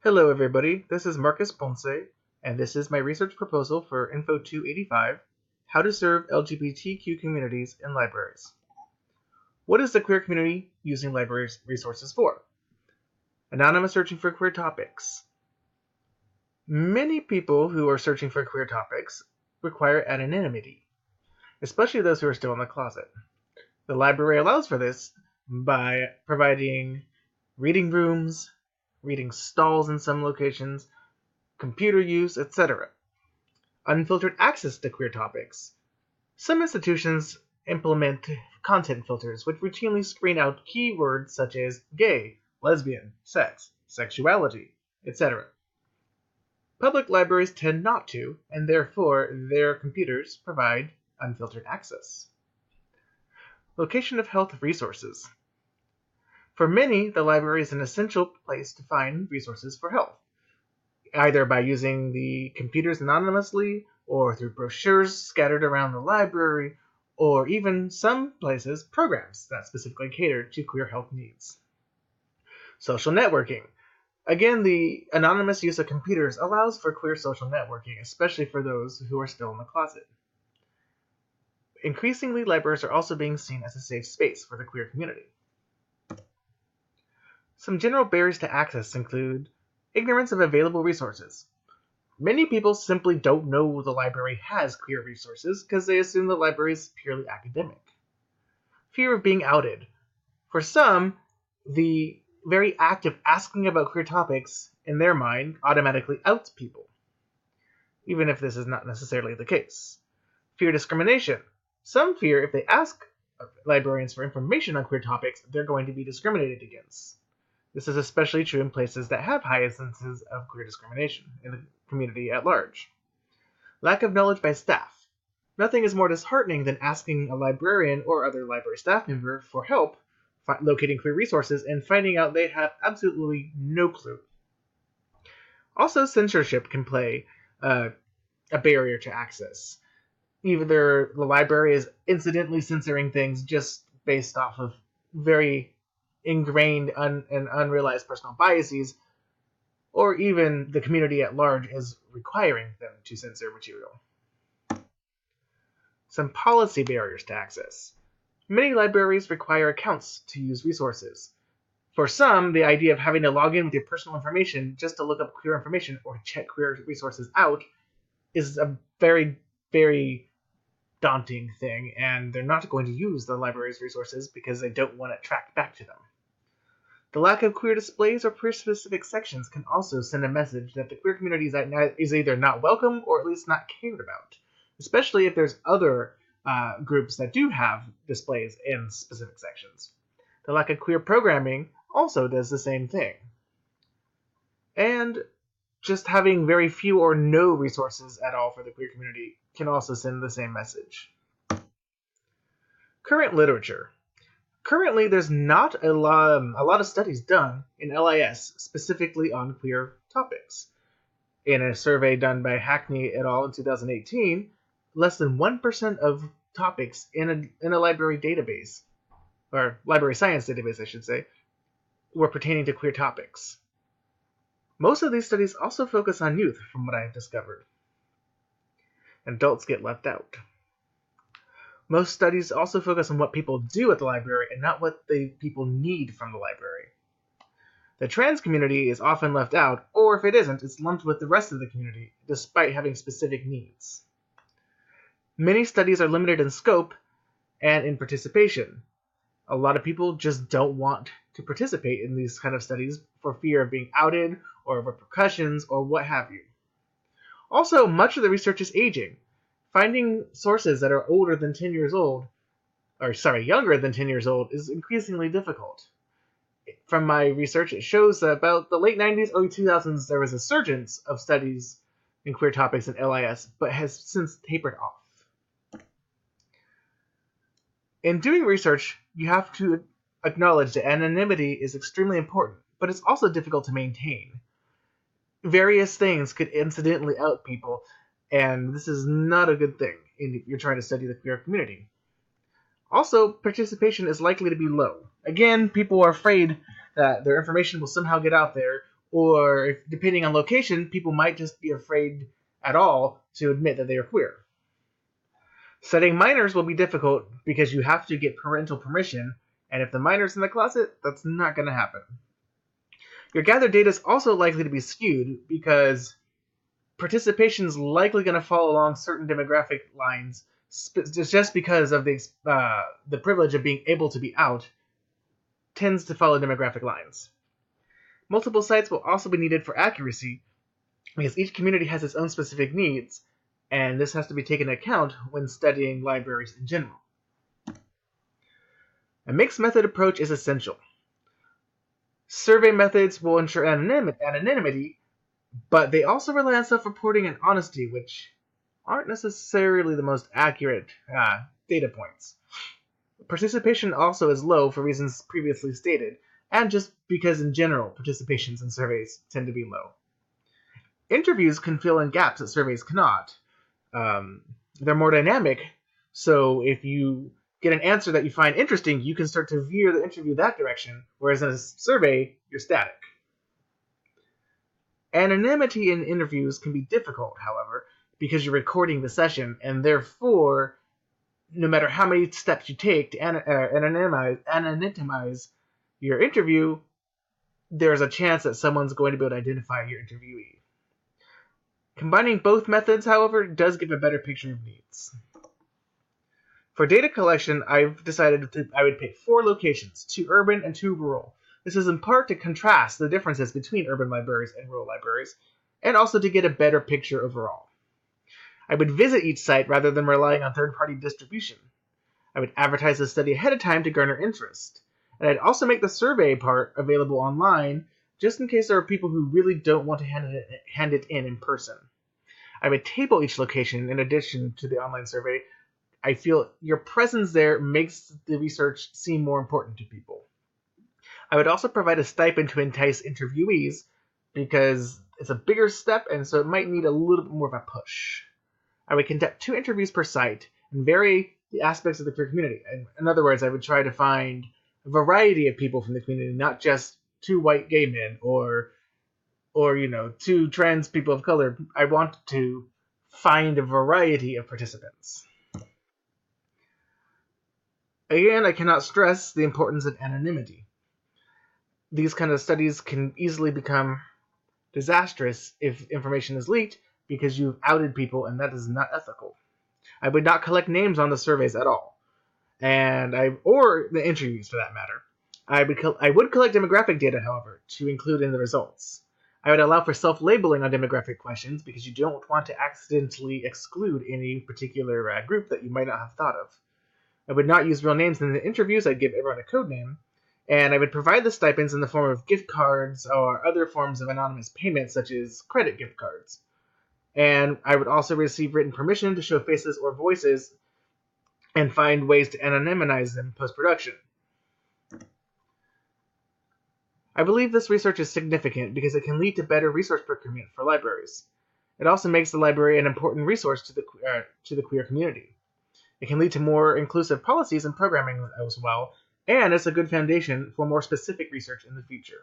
Hello everybody, this is Marcus Ponce, and this is my research proposal for Info 285, How to Serve LGBTQ Communities in Libraries. What is the queer community using libraries resources for? Anonymous searching for queer topics. Many people who are searching for queer topics require anonymity, especially those who are still in the closet. The library allows for this by providing reading rooms, reading stalls in some locations, computer use, etc. Unfiltered access to queer topics. Some institutions implement content filters which routinely screen out keywords such as gay, lesbian, sex, sexuality, etc. Public libraries tend not to, and therefore their computers provide unfiltered access. Location of health resources. For many, the library is an essential place to find resources for health, either by using the computers anonymously or through brochures scattered around the library, or even some places programs that specifically cater to queer health needs. Social networking. Again, the anonymous use of computers allows for queer social networking, especially for those who are still in the closet. Increasingly, libraries are also being seen as a safe space for the queer community. Some general barriers to access include ignorance of available resources. Many people simply don't know the library has queer resources because they assume the library is purely academic. Fear of being outed. For some, the very act of asking about queer topics, in their mind, automatically outs people, even if this is not necessarily the case. Fear discrimination. Some fear if they ask librarians for information on queer topics, they're going to be discriminated against. This is especially true in places that have high instances of queer discrimination in the community at large. Lack of knowledge by staff. Nothing is more disheartening than asking a librarian or other library staff member for help locating queer resources and finding out they have absolutely no clue. Also, censorship can play a barrier to access. Either the library is incidentally censoring things just based off of very ingrained and unrealized personal biases, or even the community at large is requiring them to censor material. Some policy barriers to access. Many libraries require accounts to use resources. For some, the idea of having to log in with your personal information just to look up queer information or check queer resources out is a very, very daunting thing, and they're not going to use the library's resources because they don't want it tracked back to them. The lack of queer displays or queer-specific sections can also send a message that the queer community is either not welcome or at least not cared about, especially if there's other groups that do have displays in specific sections. The lack of queer programming also does the same thing. And just having very few or no resources at all for the queer community can also send the same message. Current literature. Currently, there's not a lot of studies done in LIS specifically on queer topics. In a survey done by Hackney et al. In 2018, less than 1% of topics in a library database, or library science database, I should say, were pertaining to queer topics. Most of these studies also focus on youth, from what I have discovered. Adults get left out. Most studies also focus on what people do at the library and not what the people need from the library. The trans community is often left out, or if it isn't, it's lumped with the rest of the community, despite having specific needs. Many studies are limited in scope and in participation. A lot of people just don't want to participate in these kind of studies for fear of being outed or repercussions or what have you. Also, much of the research is aging. Finding sources that are older than 10 years old, younger than 10 years old, is increasingly difficult. From my research, it shows that about the late 90s, early 2000s, there was a surgence of studies in queer topics in LIS, but has since tapered off. In doing research, you have to acknowledge that anonymity is extremely important, but it's also difficult to maintain. Various things could incidentally out people, and this is not a good thing if you're trying to study the queer community. Also, participation is likely to be low. Again, people are afraid that their information will somehow get out there, or if, depending on location, people might just be afraid at all to admit that they are queer. Studying minors will be difficult because you have to get parental permission, and if the minor's in the closet, that's not going to happen. Your gathered data is also likely to be skewed because participation is likely going to fall along certain demographic lines just because of the privilege of being able to be out tends to follow demographic lines. Multiple sites will also be needed for accuracy because each community has its own specific needs, and this has to be taken into account when studying libraries in general. A mixed method approach is essential. Survey methods will ensure anonymity, but they also rely on self-reporting and honesty, which aren't necessarily the most accurate data points. Participation also is low for reasons previously stated, and just because in general participations in surveys tend to be low. Interviews can fill in gaps that surveys cannot. They're more dynamic, so if you get an answer that you find interesting, you can start to veer the interview that direction, whereas in a survey, you're static. Anonymity in interviews can be difficult, however, because you're recording the session, and therefore, no matter how many steps you take to anonymize your interview, there's a chance that someone's going to be able to identify your interviewee. Combining both methods, however, does give a better picture of needs. For data collection, I've decided I would pick 4 locations, 2 urban and 2 rural. This is in part to contrast the differences between urban libraries and rural libraries, and also to get a better picture overall. I would visit each site rather than relying on third-party distribution. I would advertise the study ahead of time to garner interest. And I'd also make the survey part available online, just in case there are people who really don't want to hand it in person. I would table each location in addition to the online survey. I feel your presence there makes the research seem more important to people. I would also provide a stipend to entice interviewees because it's a bigger step and so it might need a little bit more of a push. I would conduct 2 interviews per site and vary the aspects of the queer community. In other words, I would try to find a variety of people from the community, not just 2 white gay men or 2 trans people of color. I want to find a variety of participants. Again, I cannot stress the importance of anonymity. These kind of studies can easily become disastrous if information is leaked because you've outed people, and that is not ethical. I would not collect names on the surveys at all, or the interviews for that matter. I would collect demographic data, however, to include in the results. I would allow for self-labeling on demographic questions because you don't want to accidentally exclude any particular group that you might not have thought of. I would not use real names in the interviews. I'd give everyone a code name. And I would provide the stipends in the form of gift cards or other forms of anonymous payment, such as credit gift cards. And I would also receive written permission to show faces or voices and find ways to anonymize them post-production. I believe this research is significant because it can lead to better resource procurement for libraries. It also makes the library an important resource to the queer community. It can lead to more inclusive policies and programming as well, and it's a good foundation for more specific research in the future.